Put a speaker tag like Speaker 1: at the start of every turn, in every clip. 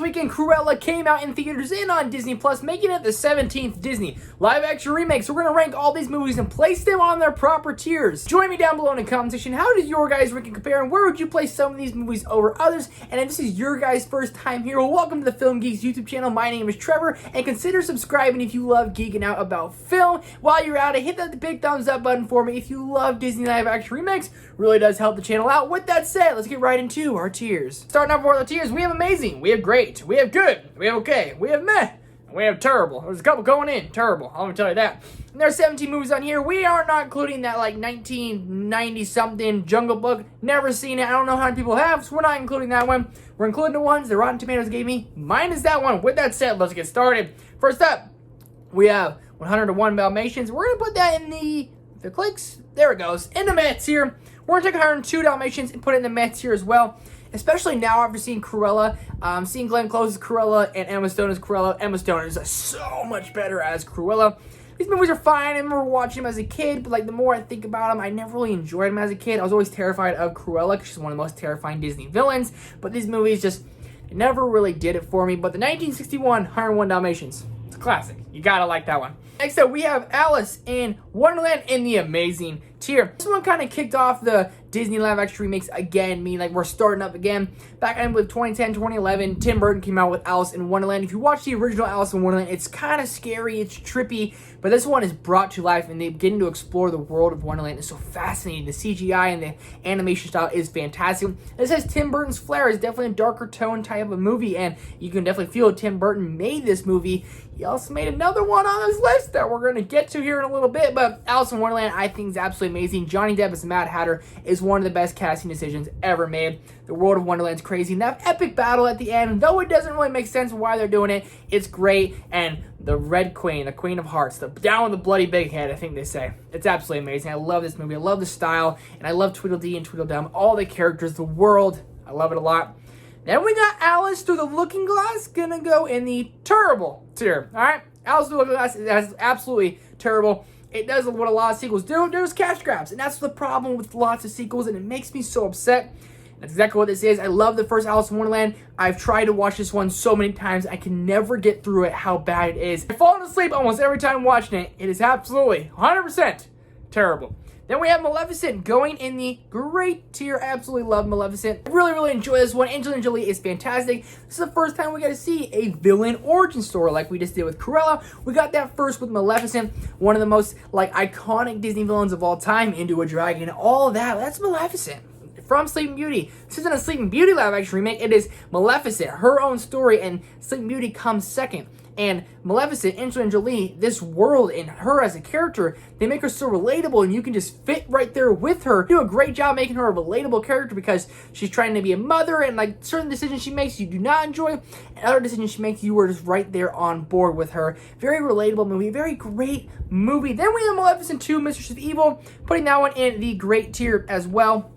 Speaker 1: weekend, Cruella came out in theaters and on Disney Plus, making it the 17th Disney live-action remake. So we're going to rank all these movies and place them on their proper tiers. Join me down below in the comment section. How does your guys' ranking compare, and where would you place some of these movies over others? And if this is your guys' first time here, well, welcome to the Film Geeks YouTube channel. My name is Trevor, and consider subscribing if you love geeking out about film. While you're at it, hit that big thumbs up button for me if you love Disney live-action remakes. Really does help the channel out. With that said, let's get right into our tiers. Starting off with our tiers, we have amazing, we have great, we have good, we have okay, we have meh, and we have terrible. There's a couple going in, terrible, I'm gonna tell you that. And there's 17 movies on here. We are not including that like 1990 something Jungle Book. Never seen it. I don't know how many people have, so we're not including that one. We're including the ones that Rotten Tomatoes gave me. Mine is that one. With that said, let's get started. First up, we have 101 Dalmatians. We're gonna put that in the, if it clicks, there it goes, in the meh tier. We're gonna take 102 Dalmatians and put it in the meh tier as well. Especially now after seeing Cruella, seeing Glenn Close's Cruella and Emma Stone as Cruella. Emma Stone is so much better as Cruella. These movies are fine. I remember watching them as a kid, but like the more I think about them, I never really enjoyed them as a kid. I was always terrified of Cruella because she's one of the most terrifying Disney villains. But these movies just never really did it for me. But the 1961 101 Dalmatians, it's a classic. You gotta like that one. Next up, we have Alice in Wonderland in the amazing tier. This one kind of kicked off the Disney live-action remakes again, meaning like we're starting up again. Back in with 2010, 2011, Tim Burton came out with Alice in Wonderland. If you watch the original Alice in Wonderland, it's kind of scary, it's trippy, but this one is brought to life and they begin to explore the world of Wonderland. It's so fascinating. The CGI and the animation style is fantastic. This has Tim Burton's flair. It's definitely a darker tone type of movie, and you can definitely feel Tim Burton made this movie. He also made another one on this list that we're going to get to here in a little bit, but Alice in Wonderland I think is absolutely amazing. Johnny Depp as Mad Hatter is one of the best casting decisions ever made. The world of Wonderland's crazy, and that epic battle at the end, though it doesn't really make sense why they're doing it, it's great. And the Red Queen, the Queen of Hearts, the down with the bloody big head, I think they say. It's absolutely amazing. I love this movie. I love the style, and I love Tweedledee and Tweedledum, all the characters, the world. I love it a lot. Then we got Alice Through the Looking Glass, gonna go in the terrible tier. All right, Alice Through the Looking Glass is absolutely terrible. It does what a lot of sequels do. There's cash grabs, and that's the problem with lots of sequels, and it makes me so upset. That's exactly what this is. I love the first Alice in Wonderland. I've tried to watch this one so many times. I can never get through it, how bad it is. I've fallen asleep almost every time watching it. It is absolutely 100% terrible. Then we have Maleficent going in the great tier. I absolutely love Maleficent. I really enjoy this one. Angelina Jolie is fantastic. This is the first time we got to see a villain origin story like we just did with Cruella. We got that first with Maleficent, one of the most like iconic Disney villains of all time, into a dragon, all of that. That's Maleficent from Sleeping Beauty. This isn't a Sleeping Beauty live action remake. It is Maleficent, her own story, and Sleeping Beauty comes second. And Maleficent, Angelina Jolie, this world and her as a character, they make her so relatable, and you can just fit right there with her. Do a great job making her a relatable character because she's trying to be a mother, and like certain decisions she makes you do not enjoy, and other decisions she makes you are just right there on board with her. Very relatable movie, very great movie. Then we have Maleficent 2, Mistress of Evil, putting that one in the great tier as well.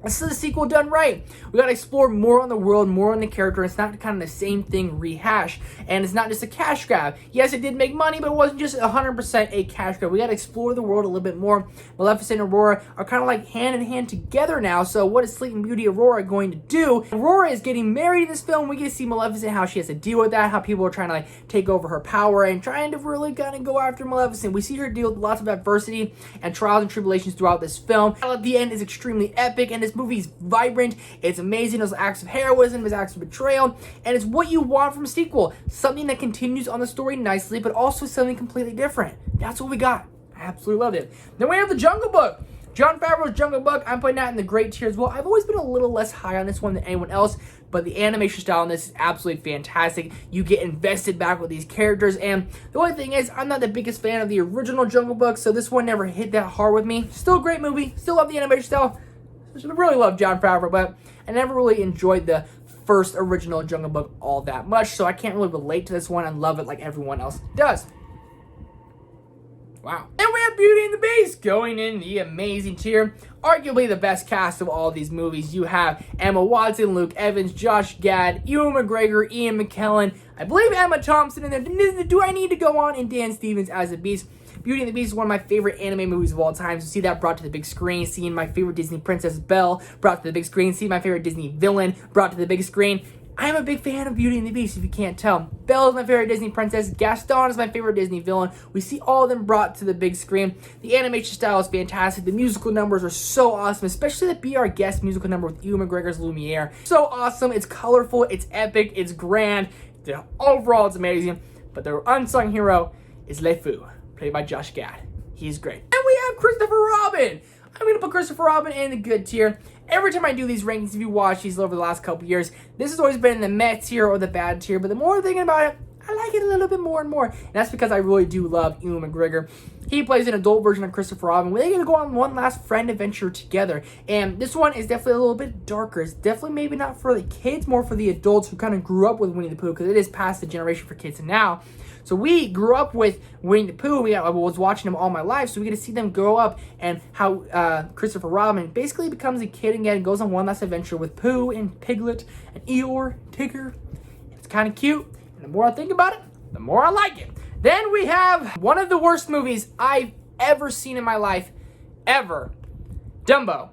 Speaker 1: This is a sequel done right. We got to explore more on the world, more on the character. It's not kind of the same thing rehash. And it's not just a cash grab. Yes, it did make money, but it wasn't just 100% a cash grab. We got to explore the world a little bit more. Maleficent and Aurora are kind of like hand in hand together now. So what is Sleeping Beauty Aurora going to do? Aurora is getting married in this film. We get to see Maleficent, how she has to deal with that, how people are trying to like take over her power and trying to really kind of go after Maleficent. We see her deal with lots of adversity and trials and tribulations throughout this film. At the end is extremely epic, and this movie is vibrant. It's amazing. Those acts of heroism, those acts of betrayal, and it's what you want from a sequel. Something that continues on the story nicely, but also something completely different. That's what we got. I absolutely loved it. Then we have the Jungle Book. Jon Favreau's Jungle Book. I'm putting that in the great tier as well. I've always been a little less high on this one than anyone else, but the animation style on this is absolutely fantastic. You get invested back with these characters, and the only thing is, I'm not the biggest fan of the original Jungle Book, so this one never hit that hard with me. Still a great movie. Still love the animation style. I really love Jon Favreau, but I never really enjoyed the first original Jungle Book all that much, so I can't really relate to this one and love it like everyone else does. Wow. And we have Beauty and the Beast going in the amazing tier. Arguably the best cast of all these movies. You have Emma Watson, Luke Evans, Josh Gad, Ewan McGregor, Ian McKellen, I believe Emma Thompson in there. Do I need to go on? And Dan Stevens as the Beast. Beauty and the Beast is one of my favorite anime movies of all time. So see that brought to the big screen. Seeing my favorite Disney princess Belle brought to the big screen. Seeing my favorite Disney villain brought to the big screen. I'm a big fan of Beauty and the Beast, if you can't tell. Belle is my favorite Disney princess. Gaston is my favorite Disney villain. We see all of them brought to the big screen. The animation style is fantastic. The musical numbers are so awesome, especially the Be Our Guest musical number with Ewan McGregor's Lumiere. So awesome. It's colorful. It's epic. It's grand. Overall, it's amazing. But the unsung hero is Le Fou, played by Josh Gad. He's great. And we have Christopher Robin. I'm going to put Christopher Robin in the good tier. Every time I do these rankings, if you watch these over the last couple years, this has always been in the meh tier or the bad tier. But the more I'm thinking about it, I like it a little bit more and more. And that's because I really do love Ewan McGregor. He plays an adult version of Christopher Robin. They're going to go on one last friend adventure together. And this one is definitely a little bit darker. It's definitely maybe not for the kids, more for the adults who kind of grew up with Winnie the Pooh, because it is past the generation for kids now. So we grew up with Winnie the Pooh. I was watching them all my life, so we get to see them grow up and how Christopher Robin basically becomes a kid again and goes on one last adventure with Pooh and Piglet and Eeyore, Tigger. It's kind of cute, and the more I think about it, the more I like it. Then we have one of the worst movies I've ever seen in my life, ever. Dumbo.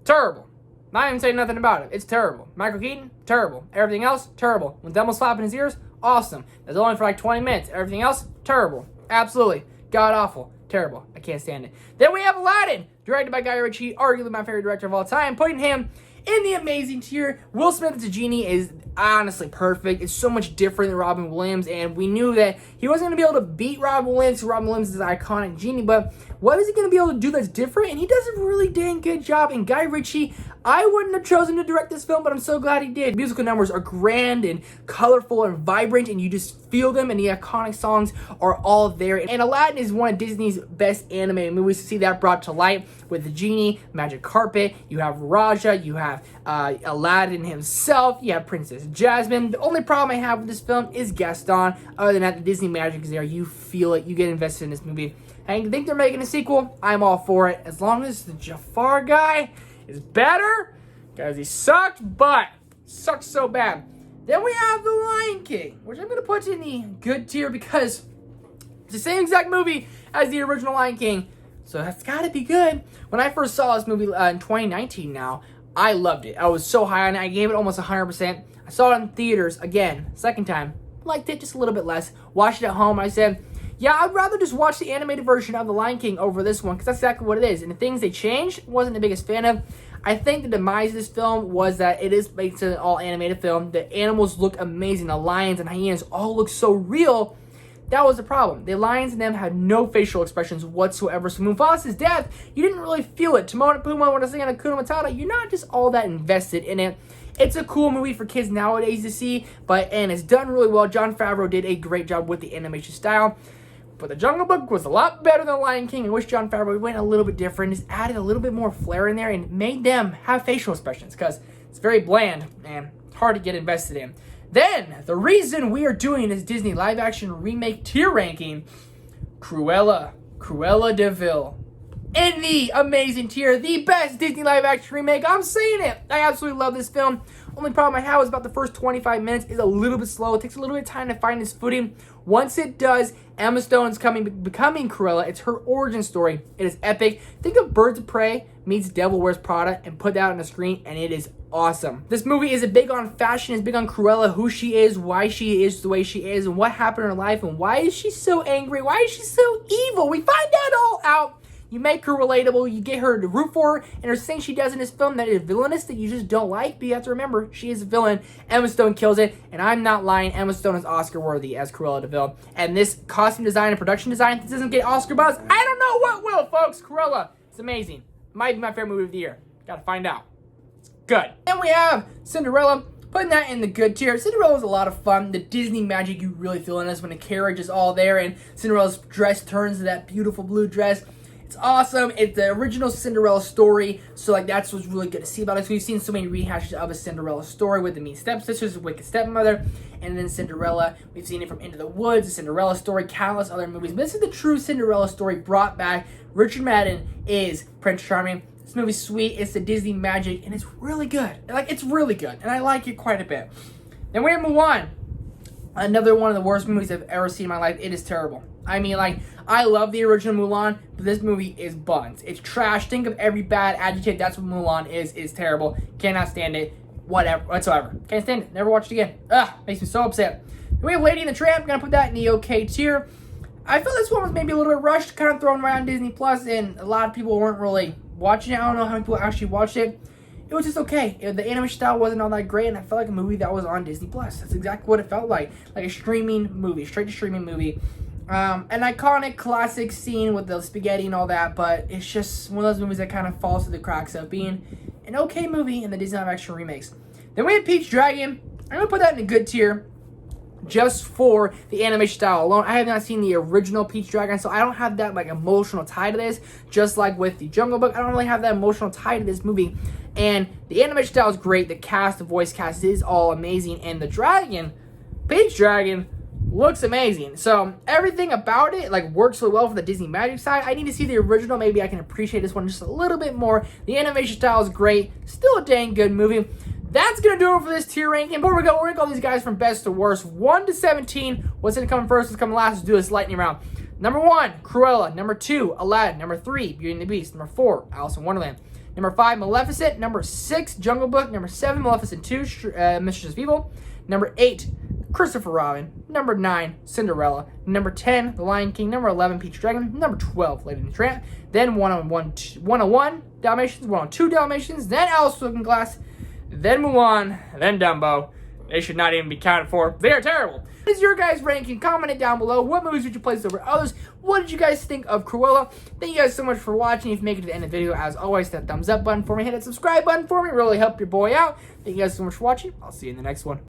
Speaker 1: Terrible. Not even saying nothing about it. It's terrible. Michael Keaton, terrible. Everything else, terrible. When Dumbo's flapping his ears, awesome. That's only for like 20 minutes. Everything else, terrible. Absolutely. God awful. Terrible. I can't stand it. Then we have Aladdin, directed by Guy Ritchie, arguably my favorite director of all time, putting him in the amazing tier. Will Smith as a genie is honestly perfect. It's so much different than Robin Williams, and we knew that he wasn't going to be able to beat Robin Williams. Robin Williams is an iconic genie, but what is he going to be able to do that's different? And he does a really dang good job. And Guy Ritchie, I wouldn't have chosen to direct this film, but I'm so glad he did. Musical numbers are grand and colorful and vibrant, and you just feel them, and the iconic songs are all there. And Aladdin is one of Disney's best animated movies to see that brought to light with the genie, magic carpet, you have Raja, you have Aladdin himself, you have Princess Jasmine. The only problem I have with this film is Gaston. Other than that, the Disney magic is there. You feel it. You get invested in this movie. And you think they're making a sequel? I'm all for it. As long as the Jafar guy is better, because he sucked, but sucks so bad. Then we have The Lion King, which I'm going to put in the good tier because it's the same exact movie as the original Lion King, so that's got to be good. When I first saw this movie in 2019 now, I loved it. I was so high on it. I gave it almost 100%. I saw it in theaters again, second time. Liked it just a little bit less. Watched it at home. I said, yeah, I'd rather just watch the animated version of The Lion King over this one, because that's exactly what it is. And the things they changed, wasn't the biggest fan of. I think the demise of this film was that it is based on an all-animated film. The animals look amazing. The lions and hyenas all look so real. That was the problem. The lions and them had no facial expressions whatsoever. So Mufasa's death, you didn't really feel it. Timon and Pumbaa, when I sing Hakuna Matata, you're not just all that invested in it. It's a cool movie for kids nowadays to see, and it's done really well. Jon Favreau did a great job with the animation style. But The Jungle Book was a lot better than Lion King. I wish Jon Favreau went a little bit different, just added a little bit more flair in there and made them have facial expressions, because it's very bland and it's hard to get invested in. Then, the reason we are doing this Disney live-action remake tier ranking, Cruella de Vil, in the amazing tier, the best Disney live-action remake. I'm saying it. I absolutely love this film. Only problem I have is about the first 25 minutes is a little bit slow. It takes a little bit of time to find its footing. Once it does, Emma Stone's becoming Cruella. It's her origin story. It is epic. Think of Birds of Prey meets Devil Wears Prada and put that on the screen, and it is awesome. This movie is big on fashion. It's big on Cruella, who she is, why she is the way she is, and what happened in her life, and why is she so angry? Why is she so evil? We find that all out. You make her relatable, you get her to root for her, and there's things she does in this film that is villainous that you just don't like, but you have to remember, she is a villain. Emma Stone kills it, and I'm not lying, Emma Stone is Oscar-worthy as Cruella de Vil. And this costume design and production design, if this doesn't get Oscar buzz, I don't know what will, folks. Cruella, it's amazing. Might be my favorite movie of the year. Gotta find out. It's good. Then we have Cinderella. Putting that in the good tier. Cinderella was a lot of fun. The Disney magic you really feel in this when the carriage is all there and Cinderella's dress turns to that beautiful blue dress. It's awesome. It's the original Cinderella story, so that's what's really good to see about it. So we've seen so many rehashes of a Cinderella story with the Mean Stepsisters, the Wicked Stepmother, and then Cinderella. We've seen it from Into the Woods, the Cinderella story, countless other movies. But this is the true Cinderella story brought back. Richard Madden is Prince Charming. This movie's sweet. It's the Disney magic, and it's really good. It's really good, and I like it quite a bit. Then we have Mulan. Another one of the worst movies I've ever seen in my life. It is terrible. I mean, I love the original Mulan, but this movie is buns. It's trash. Think of every bad adjective. That's what Mulan is. It's terrible. Cannot stand it. whatever, whatsoever. Can't stand it. Never watch it again. Ugh, makes me so upset. Then we have Lady and the Tramp. Gonna put that in the okay tier. I feel this one was maybe a little bit rushed, kind of thrown around Disney Plus, and a lot of people weren't really watching it. I don't know how many people actually watched it. It was just okay. The animation style wasn't all that great, and I felt like a movie that was on Disney Plus. That's exactly what it felt like a streaming movie, straight to streaming movie. An iconic classic scene with the spaghetti and all that, but it's just one of those movies that kind of falls through the cracks of being an okay movie in the Disney live action remakes. Then we have Peach Dragon. I'm gonna put that in a good tier, just for the animation style alone. I have not seen the original Peach Dragon, so I don't have that like emotional tie to this. Just like with the Jungle Book, I don't really have that emotional tie to this movie. And the animation style is great. The cast, the voice cast is all amazing, and the dragon, Peach Dragon, looks amazing. So everything about it like works really well for the Disney magic side. I need to see the original. Maybe I can appreciate this one just a little bit more. The animation style is great. Still a dang good movie. That's going to do it for this tier ranking. Before we go, we're going to call these guys from best to worst. 1 to 17. What's going to come first? What's coming last? Let's do this lightning round. Number 1, Cruella. Number 2, Aladdin. Number 3, Beauty and the Beast. Number 4, Alice in Wonderland. Number 5, Maleficent. Number 6, Jungle Book. Number 7, Maleficent 2, Mistress of Evil. Number 8, Christopher Robin. Number 9, Cinderella. Number 10, The Lion King. Number 11, Peach Dragon. Number 12, Lady and the Tramp. Then 101 Dalmatians. 102 Dalmatians. Then Alice Looking Glass. Then Mulan, then Dumbo. They should not even be counted for. They are terrible. What is your guys' ranking? Comment it down below. What movies would you place over others? What did you guys think of Cruella? Thank you guys so much for watching. If you make it to the end of the video, as always, hit that thumbs up button for me. Hit that subscribe button for me. Really help your boy out. Thank you guys so much for watching. I'll see you in the next one.